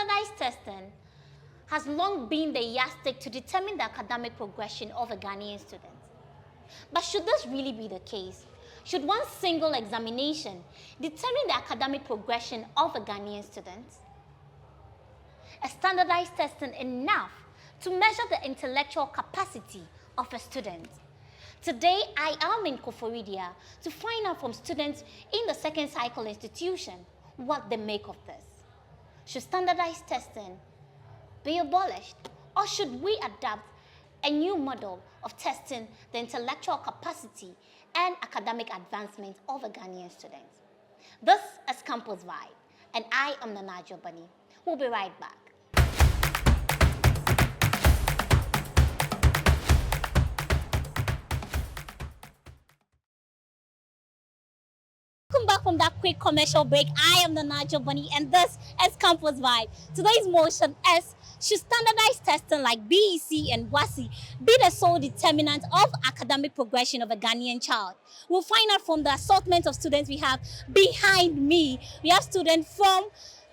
Standardized testing has long been the yardstick to determine the academic progression of a Ghanaian student. But should this really be the case? Should one single examination determine the academic progression of a Ghanaian student? Is standardized testing enough to measure the intellectual capacity of a student? Today, I am in Koforidua to find out from students in the second cycle institution what they make of this. Should standardized testing be abolished, or should we adopt a new model of testing the intellectual capacity and academic advancement of a Ghanaian student? This is Campus Vibe, and I am Nana Juaben. We'll be right back. Welcome back from that quick commercial break. I am Nana Juaben, and this is Campus Vibe. Today's motion is: should standardized testing like Bece and Wassce be the sole determinant of academic progression of a Ghanaian child? We'll find out from the assortment of students we have behind me. We have students from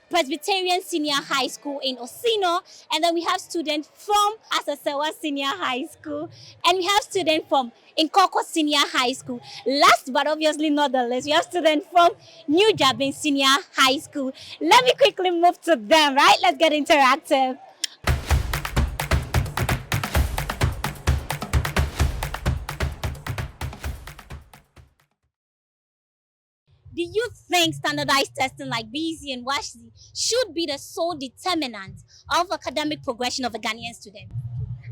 Presbyterian Senior High School in Osino, and then we have students from Asesewa Senior High School, and we have students from Nkawkaw Senior High School. Last but obviously not the least, we have students from Juaben Senior High School. Let me quickly move to them, right? Let's get interactive. Do you think standardized testing like Bece and Wassce should be the sole determinant of academic progression of a Ghanaian student?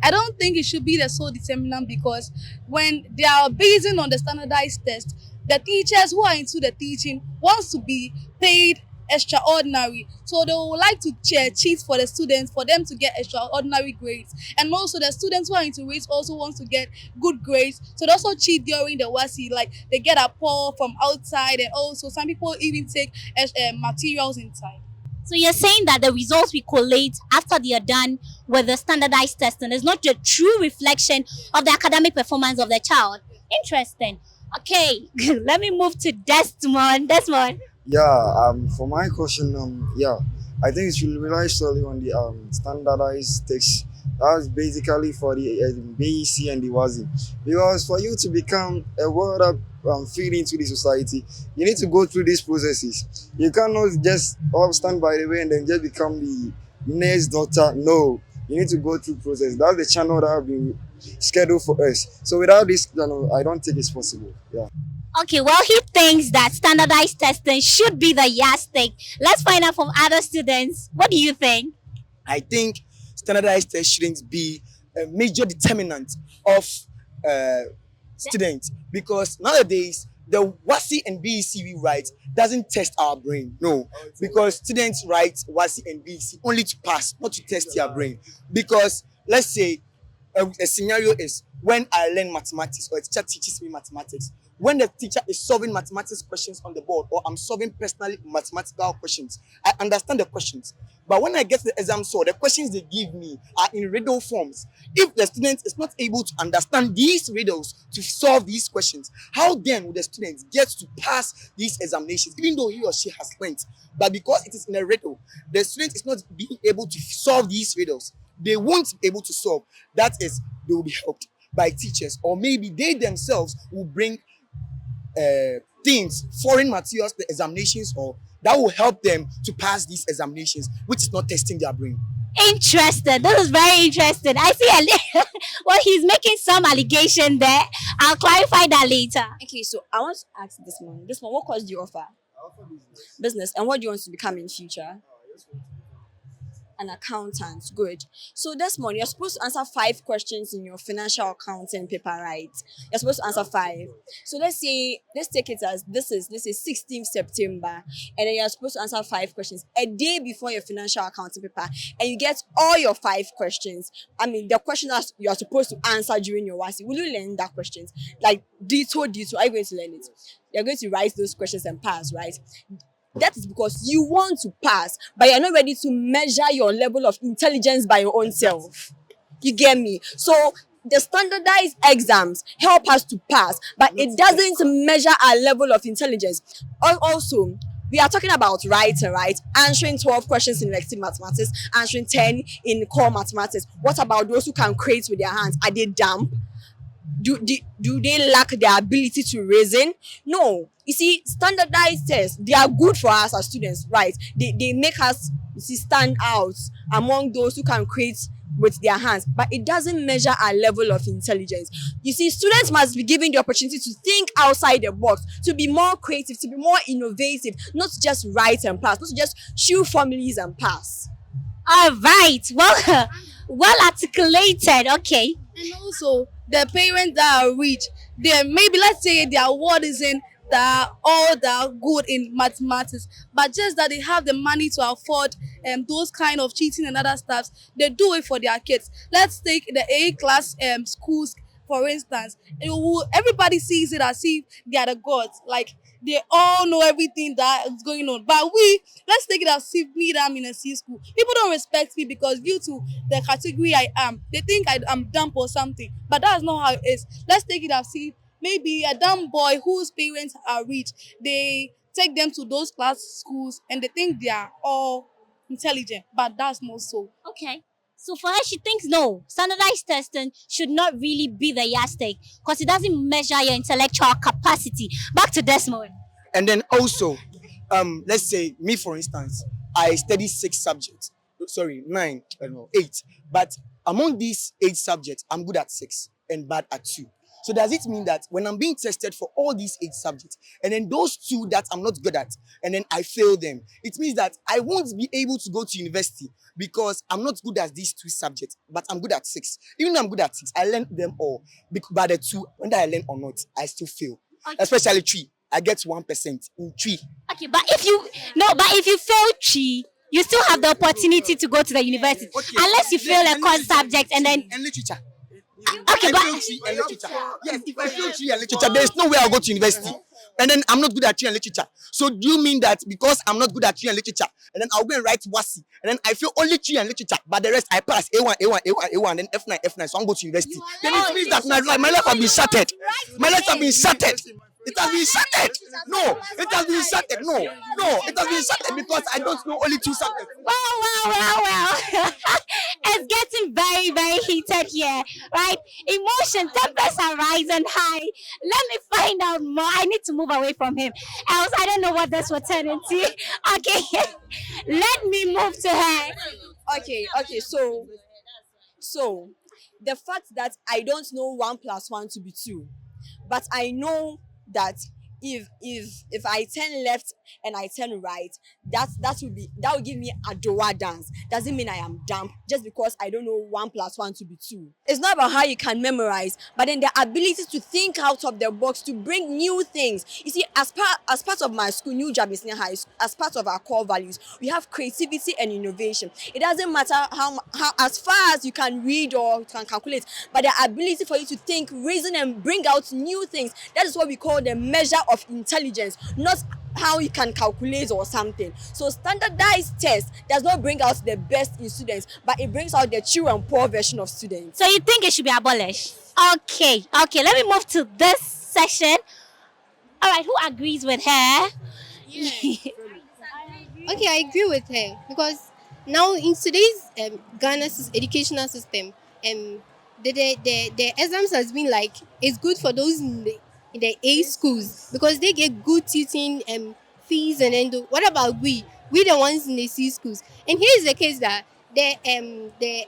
I don't think it should be the sole determinant, because when they are basing on the standardized test, the teachers who are into the teaching wants to be paid extraordinary. So they would like to cheat for the students for them to get extraordinary grades. And also the students who are into race also want to get good grades. So they also cheat during the Wassce, like they get a pour from outside, and also some people even take materials inside. So you're saying that the results we collate after they are done with the standardized testing is not a true reflection of the academic performance of the child. Interesting. Okay, let me move to Desmond. Yeah, for my question, I think it should rely solely on the standardized text. That's basically for the Bece and the Wassce. Because for you to become a word fit into the society, you need to go through these processes. You cannot just stand by the way and then just become the next daughter. No, you need to go through process. That's the channel that have been scheduled for us. So without this channel, I don't think it's possible. Yeah. Okay, well, he thinks that standardized testing should be the yardstick. Let's find out from other students. What do you think? I think standardized tests shouldn't be a major determinant of students, because nowadays the Wassce and Bece we write doesn't test our brain. No, because students write Wassce and Bece only to pass, not to test their brain. Because let's say a scenario is when I learn mathematics, or a teacher teaches me mathematics. When the teacher is solving mathematics questions on the board, or I'm solving personally mathematical questions, I understand the questions. But when I get to the exam, so the questions they give me are in riddle forms. If the student is not able to understand these riddles to solve these questions, how then will the student get to pass these examinations, even though he or she has learned? But because it is in a riddle, the student is not being able to solve these riddles. They won't be able to solve. That is, they will be helped by teachers, or maybe they themselves will bring things, foreign materials, the examinations, or that will help them to pass these examinations, which is not testing their brain. Interesting. This is very interesting. I see. Well, he's making some allegation there. I'll clarify that later. Okay, so I want to ask this one. What course do you offer? I offer business. Business. And what do you want to become in future? An accountant. Good. So this morning you're supposed to answer 5 questions in your financial accounting paper, right? You're supposed to answer 5. So let's take it as this is 16th September, and then you're supposed to answer 5 questions a day before your financial accounting paper, and you get all your 5 questions. I mean, the questions you're supposed to answer during your Wassce. Will you learn that questions? Like detail, are you going to learn it? You're going to write those questions and pass, right? That is because you want to pass, but you're not ready to measure your level of intelligence by your own self. You get me? So the standardized exams help us to pass, but it doesn't measure our level of intelligence. Also, We are talking about writing, right? Answering 12 questions in elective mathematics, answering 10 in core mathematics. What about those who can create with their hands? Are they dumb? Do they lack the ability to reason? No. You see, standardized tests, they are good for us as students, right? They make us, you see, stand out among those who can create with their hands, but it doesn't measure our level of intelligence. You see, students must be given the opportunity to think outside the box, to be more creative, to be more innovative, not just write and pass, not to just chew formulas and pass. All right. Well, well articulated. Okay. And also, the parents that are rich, they maybe let's say their word isn't that all that good in mathematics, but just that they have the money to afford those kind of cheating and other stuff, they do it for their kids. Let's take the A class schools for instance. Everybody sees it as if they are the gods, like they all know everything that is going on. But let's take it as if me that I'm in a C school. People don't respect me because due to the category I am, they think I'm dumb or something. But that's not how it is. Let's take it as if maybe a dumb boy whose parents are rich, they take them to those class schools and they think they are all intelligent. But that's not so. Okay. So for her, she thinks no, standardized testing should not really be the yardstick because it doesn't measure your intellectual capacity. Back to Desmond. And then also, let's say me for instance, I study 6 subjects. Sorry, 9, I don't know, 8. But among these 8 subjects, I'm good at 6 and bad at 2. So does it mean that when I'm being tested for all these 8 subjects, and then those 2 that I'm not good at, and then I fail them, it means that I won't be able to go to university because I'm not good at these 2 subjects, but I'm good at 6. Even though I'm good at 6, I learned them all. But the 2, whether I learn or not, I still fail. Okay. Especially 3. I get 1% in 3. Okay, but if you fail chi, you still have the opportunity to go to the university. Okay. Unless you fail a core subject and then and literature. Okay, I but fail 3 and literature. Yes, if I fail 3 and literature, there's no way I'll go to university. And then I'm not good at 3 and literature. So do you mean that because I'm not good at 3 and literature, and then I'll go and write Wassce, and then I fail only 3 and literature, but the rest I pass A1, then F9, so I'll go to university. Then it means that my life has been shattered. My life has been shattered. It has been shattered. No, it has been shattered. No, it has been shattered because I don't know only 2 subjects. Well. It's getting very, very heated here, right? Emotion, tempers are rising high. Let me find out more. I need to move away from him. Else, I don't know what this will turn into. Okay, let me move to her. Okay. So the fact that I don't know 1 plus 1 to be 2, but I know that if I turn left and I turn right, that will give me a Doa dance. Doesn't mean I am dumb just because I don't know 1 plus 1 to be 2. It's not about how you can memorize, but then the ability to think out of the box, to bring new things. You see, as part of my school, New Juaben Senior High School, as part of our core values, we have creativity and innovation. It doesn't matter how as far as you can read or can calculate, but the ability for you to think, reason, and bring out new things. That is what we call the measure of intelligence, not how you can calculate or something. So standardized test does not bring out the best in students, but it brings out the true and poor version of students. So you think it should be abolished? Okay. Let me move to this section. All right, who agrees with her? Yeah. Okay, I agree with her because now in today's Ghana's educational system, the exams has been like it's good for those in the A schools because they get good teaching fees and then what about we the ones in the C schools? And here's the case that the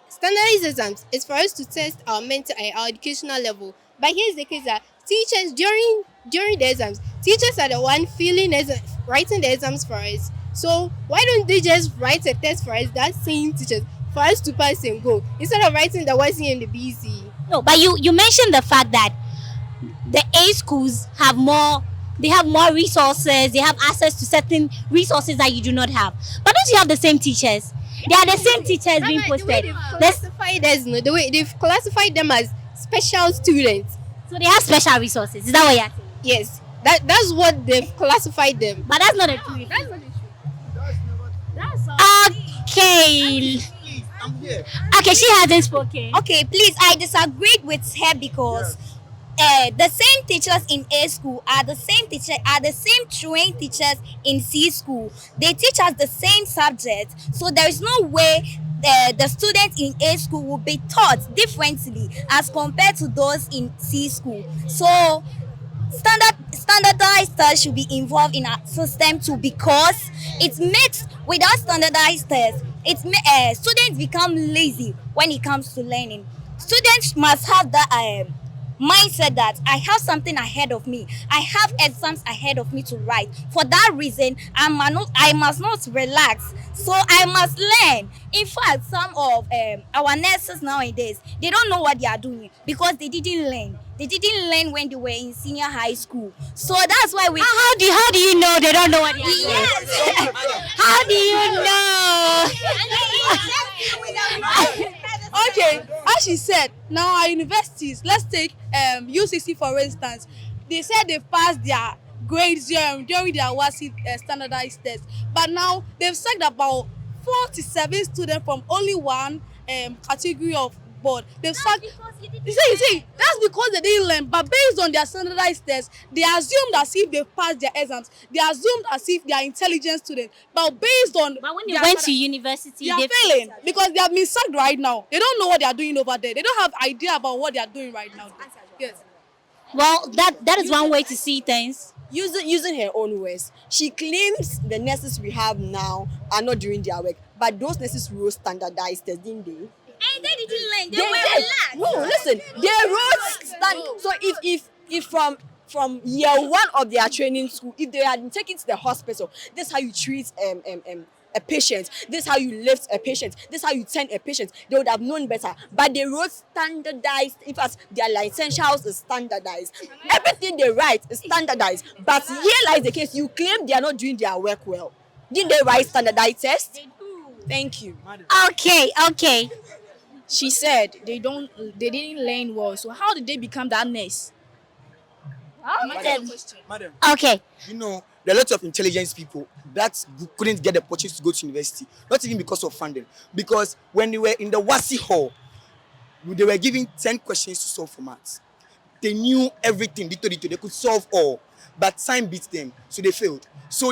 standardized exams is for us to test our mental our educational level. But here's the case that teachers during the exams, teachers are the one writing the exams for us. So why don't they just write a test for us, that same teachers, for us to pass and go instead of writing the Wassce and the BC? No, but you mentioned the fact that the A schools have more resources, they have access to certain resources that you do not have. But don't you have the same teachers? They are the same teachers being posted. The way they've classified them as special students. So they have special resources. Is that what you're saying? Yes. That's what they've classified them. But that's not the truth. That's not the truth. Okay. Okay, she hasn't spoken. Okay, please, I disagreed with her because the same teachers in A school are the same teacher are the same trained teachers in C school. They teach us the same subject, so there is no way the students in A school will be taught differently as compared to those in C school. So standardized tests should be involved in our system too, because it makes, without standardized tests, students become lazy when it comes to learning. Students must have that mindset that I have something ahead of me. I have exams ahead of me to write. For that reason, I must not relax. So I must learn. In fact, some of our nurses nowadays, they don't know what they are doing because they didn't learn. They didn't learn when they were in senior high school. So that's why we. How do you know they don't know what they are doing? Yes. How do you know? Okay, as she said, now our universities, let's take UCC for instance. They said they passed their grades during their Wassce standardized test, but now they've sacked about 47 students from only one category of board. They've sacked. You see, that's because they didn't learn. But based on their standardized tests, they assumed as if they passed their exams. They assumed as if they are intelligent students. But based on But when they went to university, they are failing because they have been sacked right now. They don't know what they are doing over there. They don't have idea about what they are doing right now. Yes. Well, that is one way to see things. Using her own words, she claims the nurses we have now are not doing their work, but those nurses wrote standardized tests, didn't they? And they didn't learn. They They were did. relaxed. No, listen, they wrote so if from year one of their training school, if they had been taken to the hospital, this is how you treat a patient, this is how you lift a patient, this is how you tend a patient, they would have known better. But they wrote standardized. In fact, their licentials is standardized. Everything they write is standardized. But here lies the case, you claim they are not doing their work well. Didn't they write standardized tests? Thank you. Okay. She said they didn't learn well. So how did they become that nurse? Okay. You know, there are lots of intelligence people that couldn't get the opportunity to go to university, not even because of funding. Because when they were in the Wassce hall, they were given 10 questions to solve for maths. They knew everything, dito. They could solve all, but time beat them, so they failed. So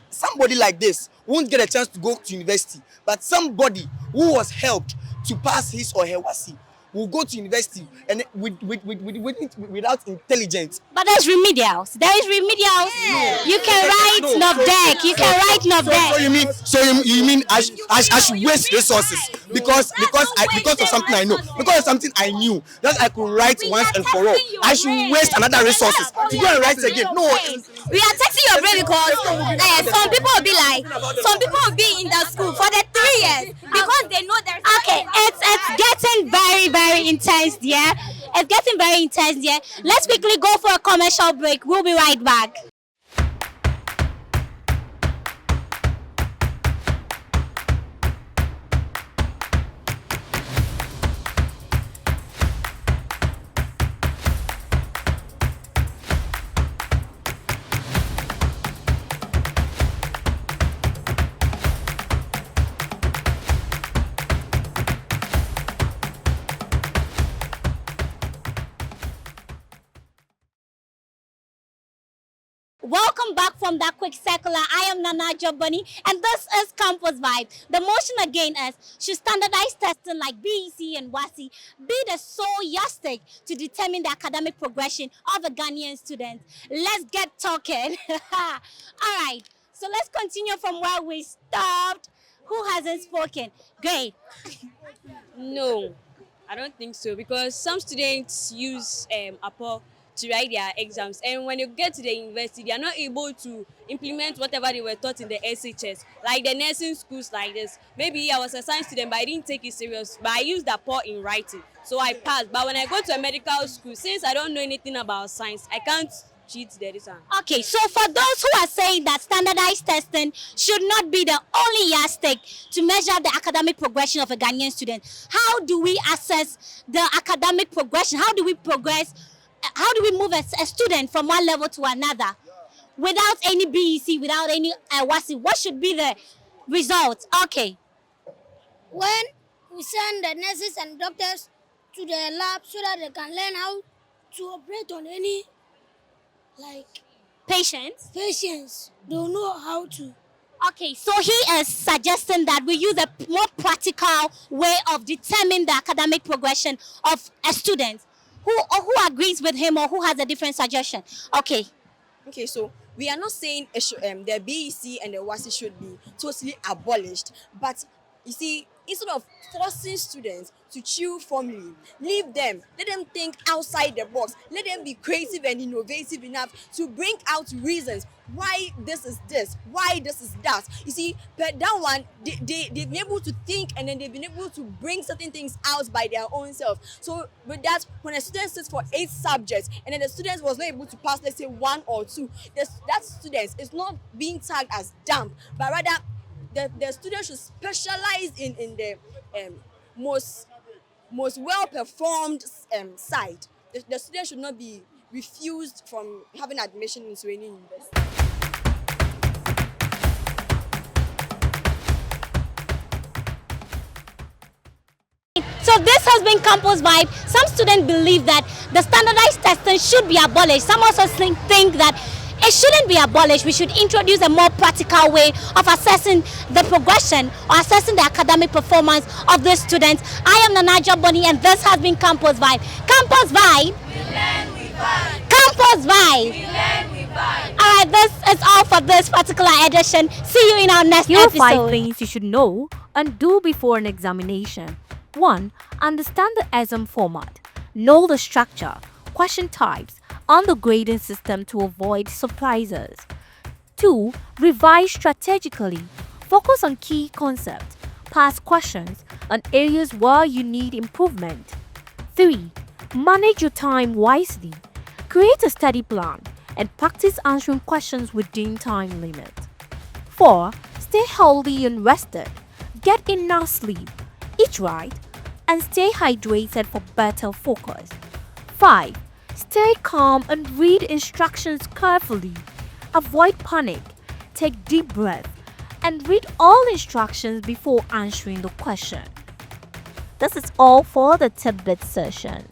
somebody like this won't get a chance to go to university, but somebody who was helped to pass his or her Wassce will go to university and without intelligence. But there's remedials. There is remedials. Yeah. You can write NOVDEC. You can write NOVDEC. So you mean I should waste resources because of something I know, because of something I knew that I could write once and for all. I should waste another resources to go and write again. No. We are taxing your brain because some people will be in the school for the 3 years because they know there's. Okay, it's getting very, very intense, yeah. It's getting very intense, yeah. Let's quickly go for a commercial break. We'll be right back. Welcome back from that quick circular. I am Nana Juaben, and this is Campus Vibe. The motion again is, should standardized testing like BEC and Wassce be the sole yardstick to determine the academic progression of a Ghanaian student? Let's get talking. All right, so let's continue from where we stopped. Who hasn't spoken? Great. No, I don't think so, because some students use Apple to write their exams, and when you get to the university, they are not able to implement whatever they were taught in the SHS, like the nursing schools like this. Maybe I was a science student, but I didn't take it serious, but I used Apple in writing, so I passed. But when I go to a medical school, since I don't know anything about science, I can't cheat the exam. Okay, so for those who are saying that standardized testing should not be the only yardstick to measure the academic progression of a Ghanaian student, how do we assess the academic progression? How do we progress? How do we move a student from one level to another without any BEC, without any Wassce? What should be the result? Okay. When we send the nurses and doctors to the lab so that they can learn how to operate on any like Patience. patients. They'll know how to. Okay, so he is suggesting that we use a more practical way of determining the academic progression of a student. Who agrees with him or who has a different suggestion? Okay. Okay, so we are not saying the BEC and the Wassce should be totally abolished, but you see, instead of forcing students to chew formally, leave them, let them think outside the box, let them be creative and innovative enough to bring out reasons why this is this, why this is that. You see, but that one, they've been able to think and then they've been able to bring certain things out by their own self. So with that, when a student sits for 8 subjects and then the student was not able to pass, let's say 1 or 2, that student is not being tagged as dumb, but rather the student should specialize in the most well performed side. The student should not be refused from having admission into any university. So this has been Campus Vibe. Some students believe that the standardized testing should be abolished. Some also think that it shouldn't be abolished. We should introduce a more practical way of assessing the progression or assessing the academic performance of the students. I am Nana Juaben and this has been Campus Vibe. Campus Vibe. We learn, we vibe. Campus Vibe. We learn, we vibe. Alright, this is all for this particular edition. See you in our next Here are episode. 5 things you should know and do before an examination. 1. Understand the exam format. Know the structure, question types, and the grading system to avoid surprises. 2. Revise strategically. Focus on key concepts, past questions, and areas where you need improvement. 3. Manage your time wisely. Create a study plan and practice answering questions within time limit. 4. Stay healthy and rested. Get enough sleep. Eat right and stay hydrated for better focus. 5. Stay calm and read instructions carefully. Avoid panic. Take deep breath and read all instructions before answering the question. This is all for the tidbit session.